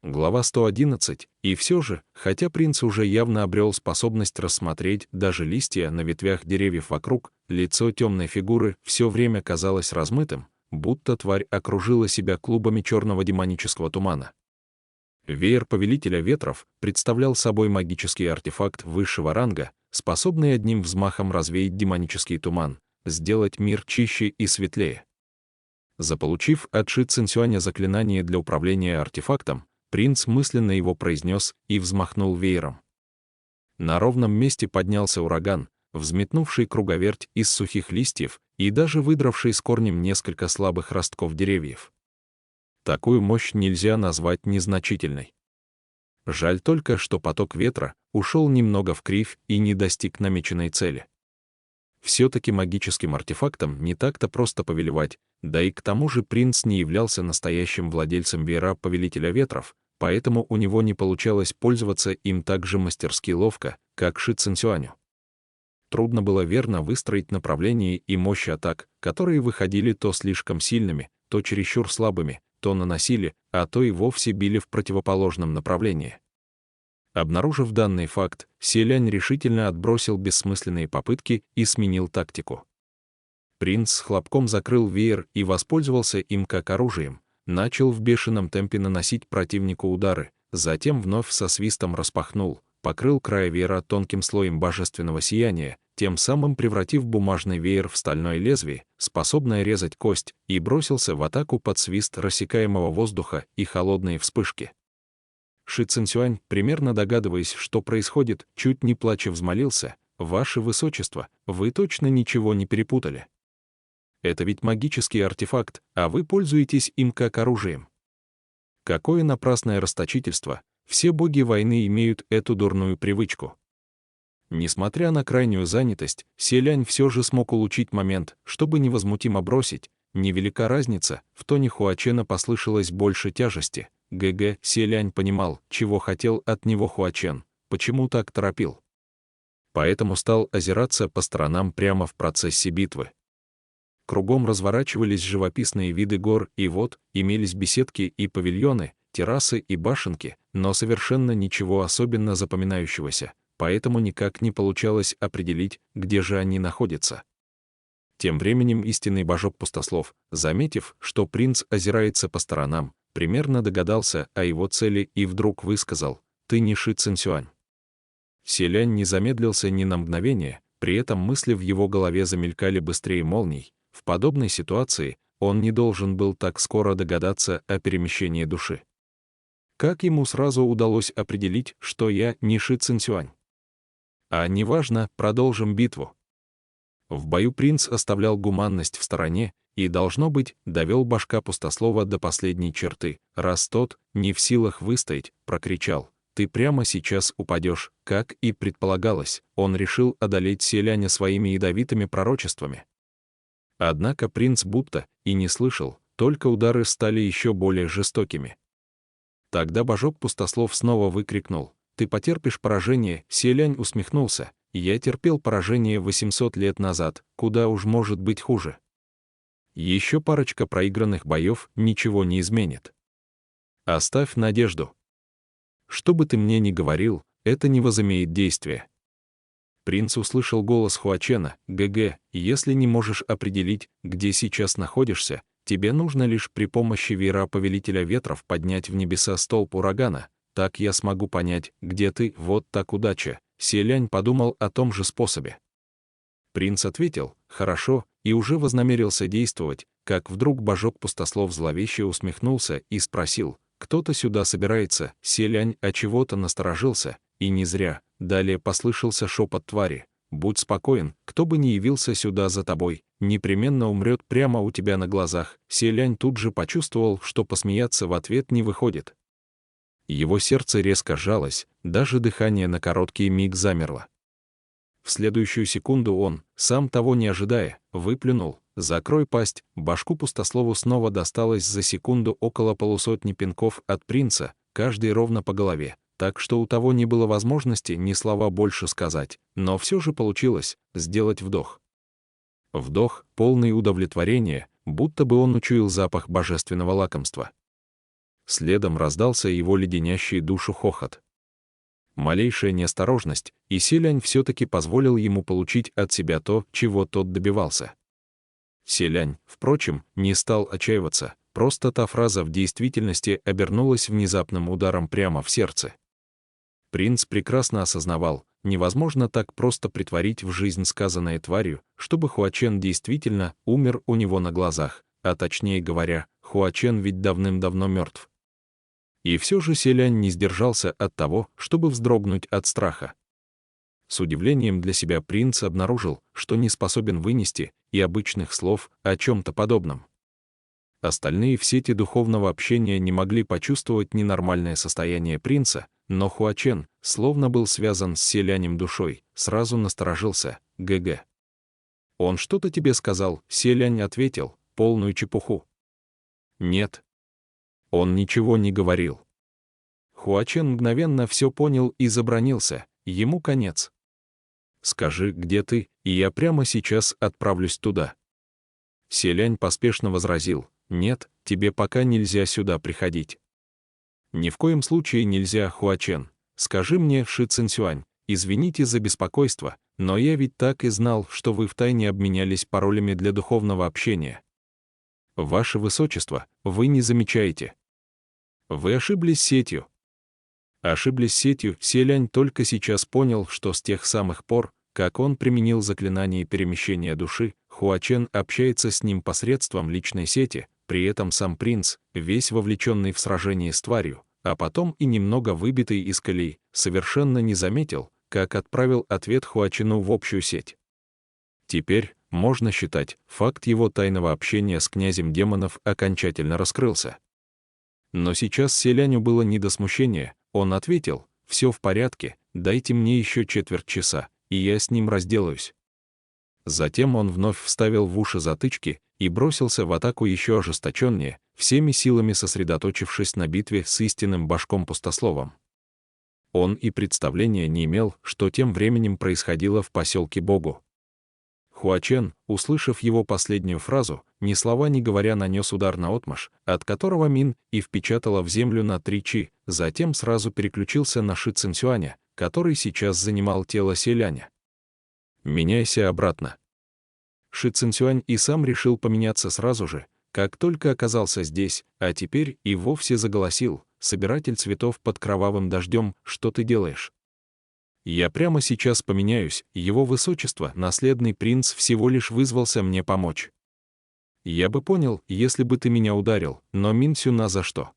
Глава 111. И все же, хотя принц уже явно обрел способность рассмотреть даже листья на ветвях деревьев вокруг, лицо темной фигуры все время казалось размытым, будто тварь окружила себя клубами черного демонического тумана. Веер Повелителя Ветров представлял собой магический артефакт высшего ранга, способный одним взмахом развеять демонический туман, сделать мир чище и светлее. Заполучив от Ши Цинсюаня заклинание для управления артефактом, принц мысленно его произнес и взмахнул веером. На ровном месте поднялся ураган, взметнувший круговерть из сухих листьев и даже выдравший с корнем несколько слабых ростков деревьев. Такую мощь нельзя назвать незначительной. Жаль только, что поток ветра ушел немного вкривь и не достиг намеченной цели. Все-таки магическим артефактом не так-то просто повелевать, да и к тому же принц не являлся настоящим владельцем веера Повелителя Ветров, поэтому у него не получалось пользоваться им так же мастерски ловко, как Ши Цинсюаню. Трудно было верно выстроить направление и мощь атак, которые выходили то слишком сильными, то чересчур слабыми, то наносили, а то и вовсе били в противоположном направлении. Обнаружив данный факт, Селянь решительно отбросил бессмысленные попытки и сменил тактику. Принц с хлопком закрыл веер и воспользовался им как оружием, начал в бешеном темпе наносить противнику удары, затем вновь со свистом распахнул, покрыл край веера тонким слоем божественного сияния, тем самым превратив бумажный веер в стальное лезвие, способное резать кость, и бросился в атаку под свист рассекаемого воздуха и холодные вспышки. Ши Цинсюань, примерно догадываясь, что происходит, чуть не плача взмолился: «Ваше Высочество, вы точно ничего не перепутали? Это ведь магический артефакт, а вы пользуетесь им как оружием. Какое напрасное расточительство, все боги войны имеют эту дурную привычку». Несмотря на крайнюю занятость, Селянь все же смог улучшить момент, чтобы невозмутимо бросить. Невелика разница, в тоне Хуачена послышалось больше тяжести. ГГ, Селянь понимал, чего хотел от него Хуачен, почему так торопил. Поэтому стал озираться по сторонам прямо в процессе битвы. Кругом разворачивались живописные виды гор, и вот имелись беседки и павильоны, террасы и башенки, но совершенно ничего особенно запоминающегося, поэтому никак не получалось определить, где же они находятся. Тем временем истинный божок-пустослов, заметив, что принц озирается по сторонам, примерно догадался о его цели и вдруг высказал: «Ты не Ши Цинсюань». Селянь не замедлился ни на мгновение, при этом мысли в его голове замелькали быстрее молний. В подобной ситуации он не должен был так скоро догадаться о перемещении души. Как ему сразу удалось определить, что я не Ши Цинсюань? А неважно, продолжим битву. В бою принц оставлял гуманность в стороне и, должно быть, довел башка пустослова до последней черты, раз тот, не в силах выстоять, прокричал: «Ты прямо сейчас упадешь», как и предполагалось, он решил одолеть Селяня своими ядовитыми пророчествами. Однако принц будто и не слышал, только удары стали еще более жестокими. Тогда божок-пустослов снова выкрикнул: «Ты потерпишь поражение», Селянь усмехнулся: «Я терпел поражение 800 лет назад, куда уж может быть хуже. Еще парочка проигранных боев ничего не изменит. Оставь надежду. Что бы ты мне ни говорил, это не возымеет действия». Принц услышал голос Хуачена: «ГГ, если не можешь определить, где сейчас находишься, тебе нужно лишь при помощи веера Повелителя Ветров поднять в небеса столб урагана, так я смогу понять, где ты, вот так удача». Селянь подумал о том же способе. Принц ответил: «Хорошо», и уже вознамерился действовать, как вдруг божок-пустослов зловеще усмехнулся и спросил: «Кто-то сюда собирается?» Селянь отчего-то насторожился, и не зря. Далее послышался шепот твари: «Будь спокоен, кто бы ни явился сюда за тобой, непременно умрет прямо у тебя на глазах». Селянь тут же почувствовал, что посмеяться в ответ не выходит. Его сердце резко сжалось, даже дыхание на короткий миг замерло. В следующую секунду он, сам того не ожидая, выплюнул: «Закрой пасть». Башку пустослову снова досталось за секунду около полусотни пинков от принца, каждый ровно по голове, так что у того не было возможности ни слова больше сказать, но все же получилось сделать вдох. Вдох, полный удовлетворения, будто бы он учуял запах божественного лакомства. Следом раздался его леденящий душу хохот. Малейшая неосторожность, и Селянь все-таки позволил ему получить от себя то, чего тот добивался. Селянь, впрочем, не стал отчаиваться, просто та фраза в действительности обернулась внезапным ударом прямо в сердце. Принц прекрасно осознавал, невозможно так просто претворить в жизнь сказанное тварью, чтобы Хуачен действительно умер у него на глазах, а точнее говоря, Хуачен ведь давным-давно мертв. И все же Селянь не сдержался от того, чтобы вздрогнуть от страха. С удивлением для себя принц обнаружил, что не способен вынести и обычных слов о чем-то подобном. Остальные в сети духовного общения не могли почувствовать ненормальное состояние принца, но Хуачен, словно был связан с Селянем душой, сразу насторожился. «ГГ». «Он что-то тебе сказал?» — Селянь ответил, полную чепуху. «Нет». Он ничего не говорил. Хуачен мгновенно все понял и забранился, ему конец. «Скажи, где ты, и я прямо сейчас отправлюсь туда». Селянь поспешно возразил: «Нет, тебе пока нельзя сюда приходить». «Ни в коем случае нельзя, Хуачен. Скажи мне, Ши Цинсюань, извините за беспокойство, но я ведь так и знал, что вы втайне обменялись паролями для духовного общения. Ваше Высочество, вы не замечаете. Вы ошиблись сетью». Ошиблись сетью, Селянь только сейчас понял, что с тех самых пор, как он применил заклинание перемещения души, Хуачен общается с ним посредством личной сети, при этом сам принц, весь вовлеченный в сражение с тварью, а потом и немного выбитый из колеи, совершенно не заметил, как отправил ответ Хуачену в общую сеть. Теперь, можно считать, факт его тайного общения с князем демонов окончательно раскрылся. Но сейчас Селяню было не до смущения, он ответил: «Все в порядке, дайте мне еще четверть часа, и я с ним разделаюсь». Затем он вновь вставил в уши затычки и бросился в атаку еще ожесточеннее, всеми силами сосредоточившись на битве с истинным башком-пустословом. Он и представления не имел, что тем временем происходило в поселке Богу. Хуачен, услышав его последнюю фразу, ни слова не говоря нанес удар наотмашь, от которого Мин и впечатала в землю на 3 чи, затем сразу переключился на Ши Цинсюаня, который сейчас занимал тело Селяня. «Меняйся обратно». Ши Цинсюань и сам решил поменяться сразу же, как только оказался здесь, а теперь и вовсе заголосил: «Собиратель цветов под кровавым дождем, что ты делаешь?» «Я прямо сейчас поменяюсь, его высочество, наследный принц, всего лишь вызвался мне помочь. Я бы понял, если бы ты меня ударил, но Мин Сюна за что?»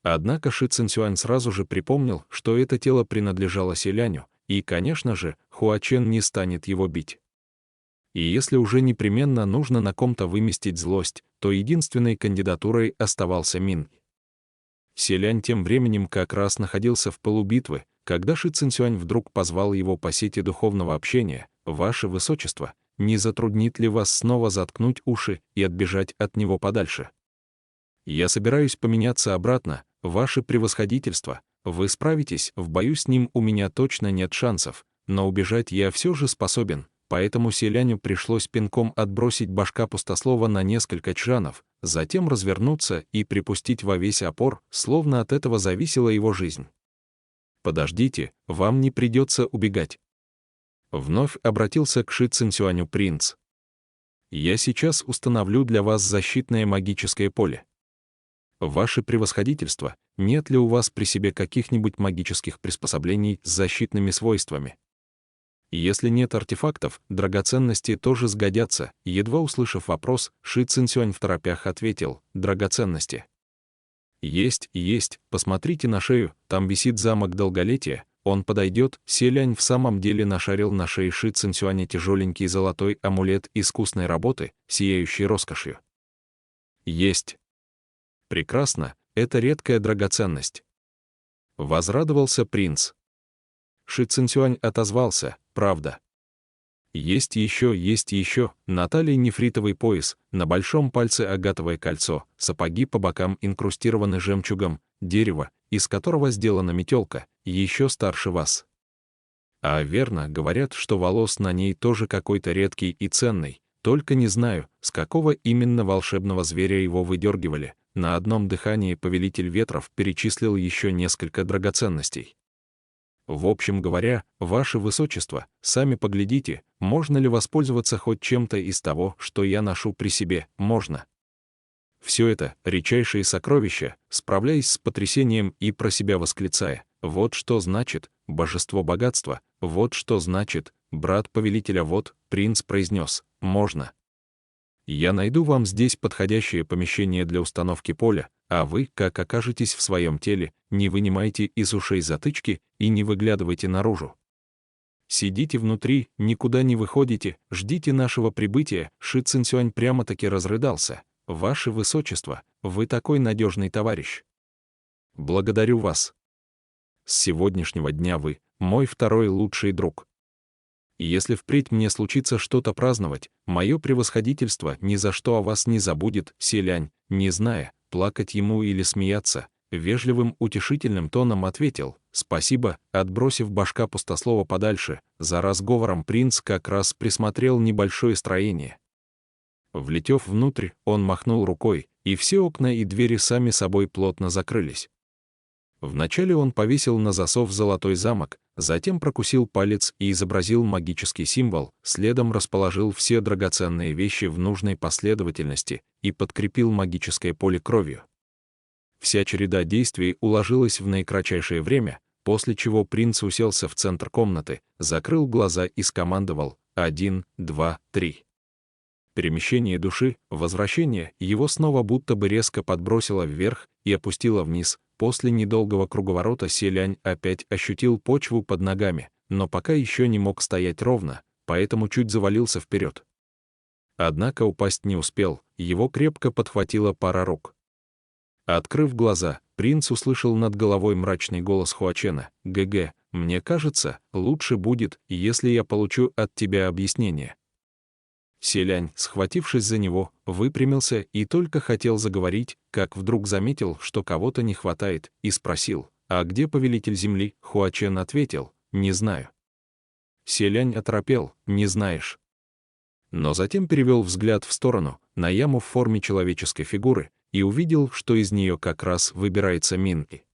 Однако Ши Цинсюань сразу же припомнил, что это тело принадлежало Селяню, и, конечно же, Хуачен не станет его бить. И если уже непременно нужно на ком-то выместить злость, то единственной кандидатурой оставался Мин. Селянь тем временем как раз находился в пылу битвы, когда Ши Цинсюань вдруг позвал его по сети духовного общения: «Ваше Высочество, не затруднит ли вас снова заткнуть уши и отбежать от него подальше? Я собираюсь поменяться обратно, ваше превосходительство, вы справитесь, в бою с ним у меня точно нет шансов, но убежать я все же способен». Поэтому Селяню пришлось пинком отбросить башка пустослова на несколько чжанов, затем развернуться и припустить во весь опор, словно от этого зависела его жизнь. «Подождите, вам не придется убегать». Вновь обратился к Ши Цинсюаню принц. «Я сейчас установлю для вас защитное магическое поле. Ваше превосходительство, нет ли у вас при себе каких-нибудь магических приспособлений с защитными свойствами? Если нет артефактов, драгоценности тоже сгодятся». Едва услышав вопрос, Ши Цинсюань второпях ответил: «Драгоценности. Есть, посмотрите на шею, там висит замок долголетия, он подойдет». Селянь в самом деле нашарил на шее Ши Цинсюаня тяжеленький золотой амулет искусной работы, сияющий роскошью. «Есть. Прекрасно, это редкая драгоценность». Возрадовался принц. Ши Цинсюань отозвался: «Правда. Есть еще, на талии нефритовый пояс, на большом пальце агатовое кольцо, сапоги по бокам инкрустированы жемчугом, дерево, из которого сделана метелка, еще старше вас. А верно, говорят, что волос на ней тоже какой-то редкий и ценный, только не знаю, с какого именно волшебного зверя его выдергивали, на одном дыхании повелитель ветров перечислил еще несколько драгоценностей. В общем говоря, ваше высочество, сами поглядите, можно ли воспользоваться хоть чем-то из того, что я ношу при себе, можно. Все это — редчайшие сокровища, справляясь с потрясением и про себя восклицая: вот что значит божество богатства, вот что значит брат повелителя, вот, принц произнес: можно. Я найду вам здесь подходящее помещение для установки поля, а вы, как окажетесь в своем теле, не вынимайте из ушей затычки и не выглядывайте наружу. Сидите внутри, никуда не выходите, ждите нашего прибытия. Ши Цинсюань прямо-таки разрыдался: ваше высочество, вы такой надежный товарищ. Благодарю вас. С сегодняшнего дня вы мой второй лучший друг. И если впредь мне случится что-то праздновать, мое превосходительство ни за что о вас не забудет. Селянь, не зная, плакать ему или смеяться, вежливым утешительным тоном ответил: спасибо. Отбросив башка пустослова подальше, за разговором принц как раз присмотрел небольшое строение. Влетев внутрь, он махнул рукой, и все окна и двери сами собой плотно закрылись. Вначале он повесил на засов золотой замок, затем прокусил палец и изобразил магический символ, следом расположил все драгоценные вещи в нужной последовательности и подкрепил магическое поле кровью. Вся череда действий уложилась в наикратчайшее время, после чего принц уселся в центр комнаты, закрыл глаза и скомандовал: 1, 2, 3. Перемещение души, возвращение, его снова будто бы резко подбросило вверх и опустило вниз. После недолгого круговорота Селянь опять ощутил почву под ногами, но пока еще не мог стоять ровно, поэтому чуть завалился вперед. Однако упасть не успел, его крепко подхватила пара рук. Открыв глаза, принц услышал над головой мрачный голос Хуачена: «ГГ, мне кажется, лучше будет, если я получу от тебя объяснение». Селянь, схватившись за него, выпрямился и только хотел заговорить, как вдруг заметил, что кого-то не хватает, и спросил: «А где повелитель земли?» Хуачен ответил: «Не знаю». Селянь оторопел: «Не знаешь». Но затем перевел взгляд в сторону, на яму в форме человеческой фигуры, и увидел, что из нее как раз выбирается Минки.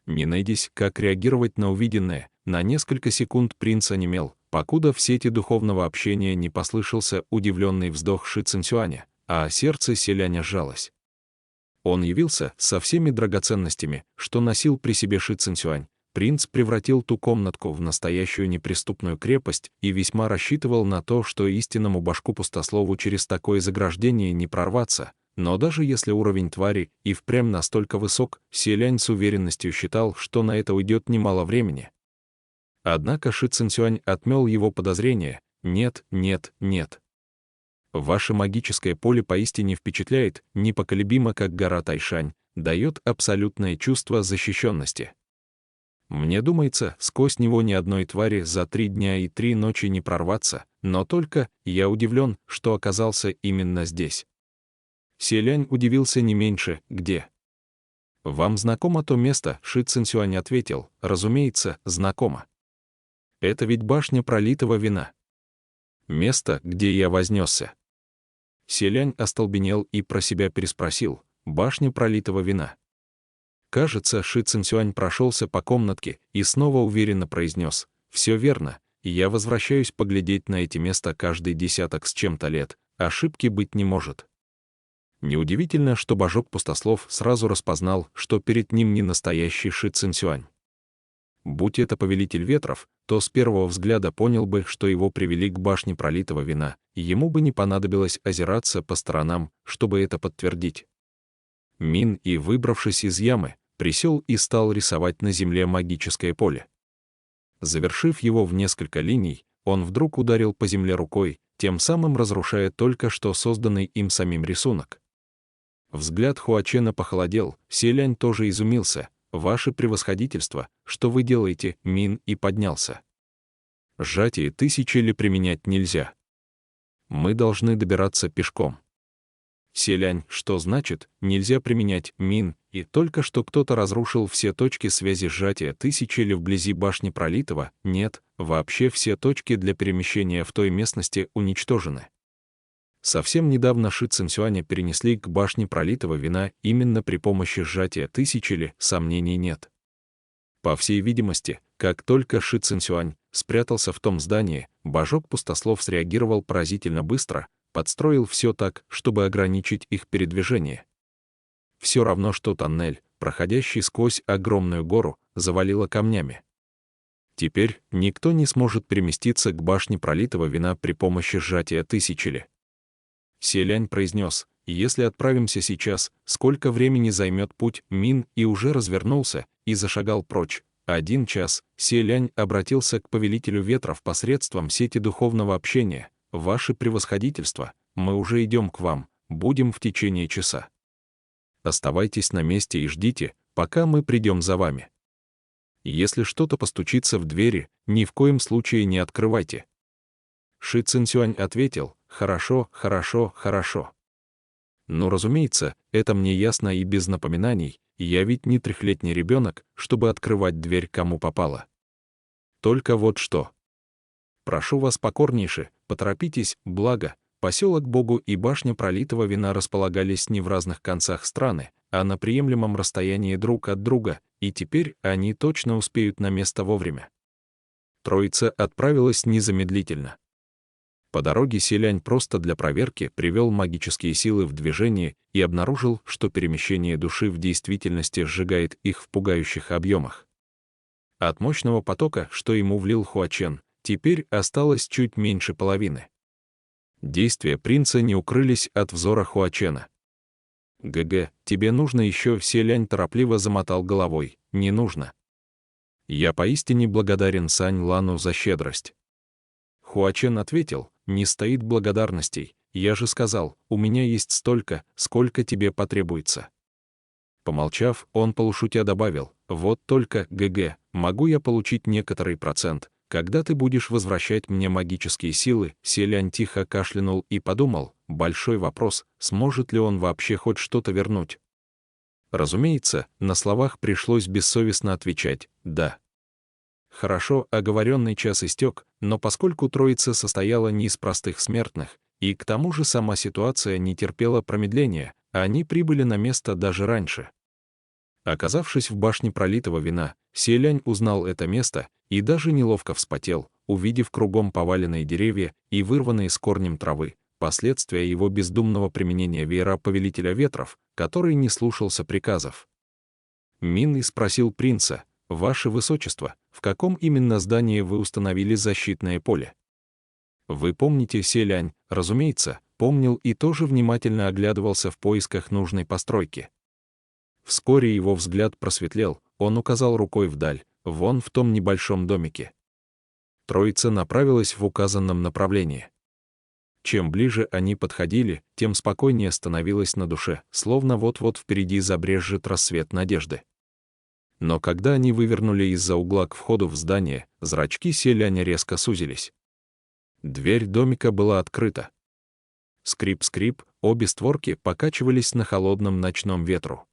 Не найдясь, как реагировать на увиденное, на несколько секунд принц онемел, покуда в сети духовного общения не послышался удивленный вздох Ши Цинсюаня, а сердце Селяня сжалось. Он явился со всеми драгоценностями, что носил при себе Ши Цинсюань. Принц превратил ту комнатку в настоящую неприступную крепость и весьма рассчитывал на то, что истинному башку-пустослову через такое заграждение не прорваться. Но даже если уровень твари и впрямь настолько высок, Селянь с уверенностью считал, что на это уйдет немало времени. Однако Ши Цинсюань отмел его подозрения: «Нет, нет, нет. Ваше магическое поле поистине впечатляет, непоколебимо как гора Тайшань, дает абсолютное чувство защищенности. Мне думается, сквозь него ни одной твари за 3 дня и 3 ночи не прорваться, но только я удивлен, что оказался именно здесь». Селянь удивился не меньше: «Где?» «Вам знакомо то место?» Ши Цинсюань ответил: «Разумеется, знакомо. Это ведь башня пролитого вина. Место, где я вознесся». Селянь остолбенел и про себя переспросил: «Башня пролитого вина». Кажется, Ши Цинсюань прошелся по комнатке и снова уверенно произнес: «Все верно, я возвращаюсь поглядеть на эти места каждый десяток с чем-то лет, ошибки быть не может». Неудивительно, что божок-пустослов сразу распознал, что перед ним не настоящий Ши Цинсюань. Будь это повелитель ветров, то с первого взгляда понял бы, что его привели к башне пролитого вина, и ему бы не понадобилось озираться по сторонам, чтобы это подтвердить. Мин, и выбравшись из ямы, присел и стал рисовать на земле магическое поле. Завершив его в несколько линий, он вдруг ударил по земле рукой, тем самым разрушая только что созданный им самим рисунок. Взгляд Хуачена похолодел, Селянь тоже изумился: «Ваше превосходительство, что вы делаете?» Мин и поднялся. «Сжатие 1000 ли применять нельзя? Мы должны добираться пешком». Селянь: «Что значит нельзя применять?» Мин: «И только что кто-то разрушил все точки связи сжатия 1000 ли вблизи башни пролитого? Нет, вообще все точки для перемещения в той местности уничтожены». Совсем недавно Ши Цинсюаня перенесли к башне пролитого вина именно при помощи сжатия тысячи ли, сомнений нет. По всей видимости, как только Ши Цинсюань спрятался в том здании, божок пустослов среагировал поразительно быстро, подстроил все так, чтобы ограничить их передвижение. Все равно, что тоннель, проходящий сквозь огромную гору, завалило камнями. Теперь никто не сможет переместиться к башне пролитого вина при помощи сжатия тысячи ли. Селянь произнес: «Если отправимся сейчас, сколько времени займет путь?» Мин и уже развернулся и зашагал прочь. 1 час. Селянь обратился к повелителю ветров посредством сети духовного общения. «Ваше превосходительство, мы уже идем к вам, будем в течение часа. Оставайтесь на месте и ждите, пока мы придем за вами. Если что-то постучится в двери, ни в коем случае не открывайте». Ши Цинсюань ответил: «Хорошо, хорошо, хорошо». Ну, разумеется, это мне ясно и без напоминаний, я ведь не трехлетний ребенок, чтобы открывать дверь кому попало. Только вот что. Прошу вас покорнейше, поторопитесь, благо, поселок Богу и башня пролитого вина располагались не в разных концах страны, а на приемлемом расстоянии друг от друга, и теперь они точно успеют на место вовремя. Троица отправилась незамедлительно. По дороге Селянь просто для проверки привел магические силы в движение и обнаружил, что перемещение души в действительности сжигает их в пугающих объемах. От мощного потока, что ему влил Хуачен, теперь осталось чуть меньше половины. Действия принца не укрылись от взора Хуачена. «ГГ, тебе нужно еще?» Селянь торопливо замотал головой. «Не нужно. Я поистине благодарен Сань Лану за щедрость». Хуачен ответил: «Не стоит благодарностей, я же сказал, у меня есть столько, сколько тебе потребуется». Помолчав, он полушутя добавил: «Вот только, ГГ, могу я получить некоторый процент, когда ты будешь возвращать мне магические силы?» Селянь тихо кашлянул и подумал: большой вопрос, сможет ли он вообще хоть что-то вернуть. Разумеется, на словах пришлось бессовестно отвечать «да». Хорошо, оговоренный час истек, но поскольку троица состояла не из простых смертных, и к тому же сама ситуация не терпела промедления, они прибыли на место даже раньше. Оказавшись в башне пролитого вина, Селянь узнал это место и даже неловко вспотел, увидев кругом поваленные деревья и вырванные с корнем травы, последствия его бездумного применения веера повелителя ветров, который не слушался приказов. Мин спросил принца: «Ваше Высочество, в каком именно здании вы установили защитное поле?» «Вы помните?» Селянь, разумеется, помнил и тоже внимательно оглядывался в поисках нужной постройки. Вскоре его взгляд просветлел, он указал рукой вдаль, вон в том небольшом домике. Троица направилась в указанном направлении. Чем ближе они подходили, тем спокойнее становилось на душе, словно вот-вот впереди забрезжит рассвет надежды. Но когда они вывернули из-за угла к входу в здание, зрачки Селяня резко сузились. Дверь домика была открыта. Скрип-скрип, обе створки покачивались на холодном ночном ветру.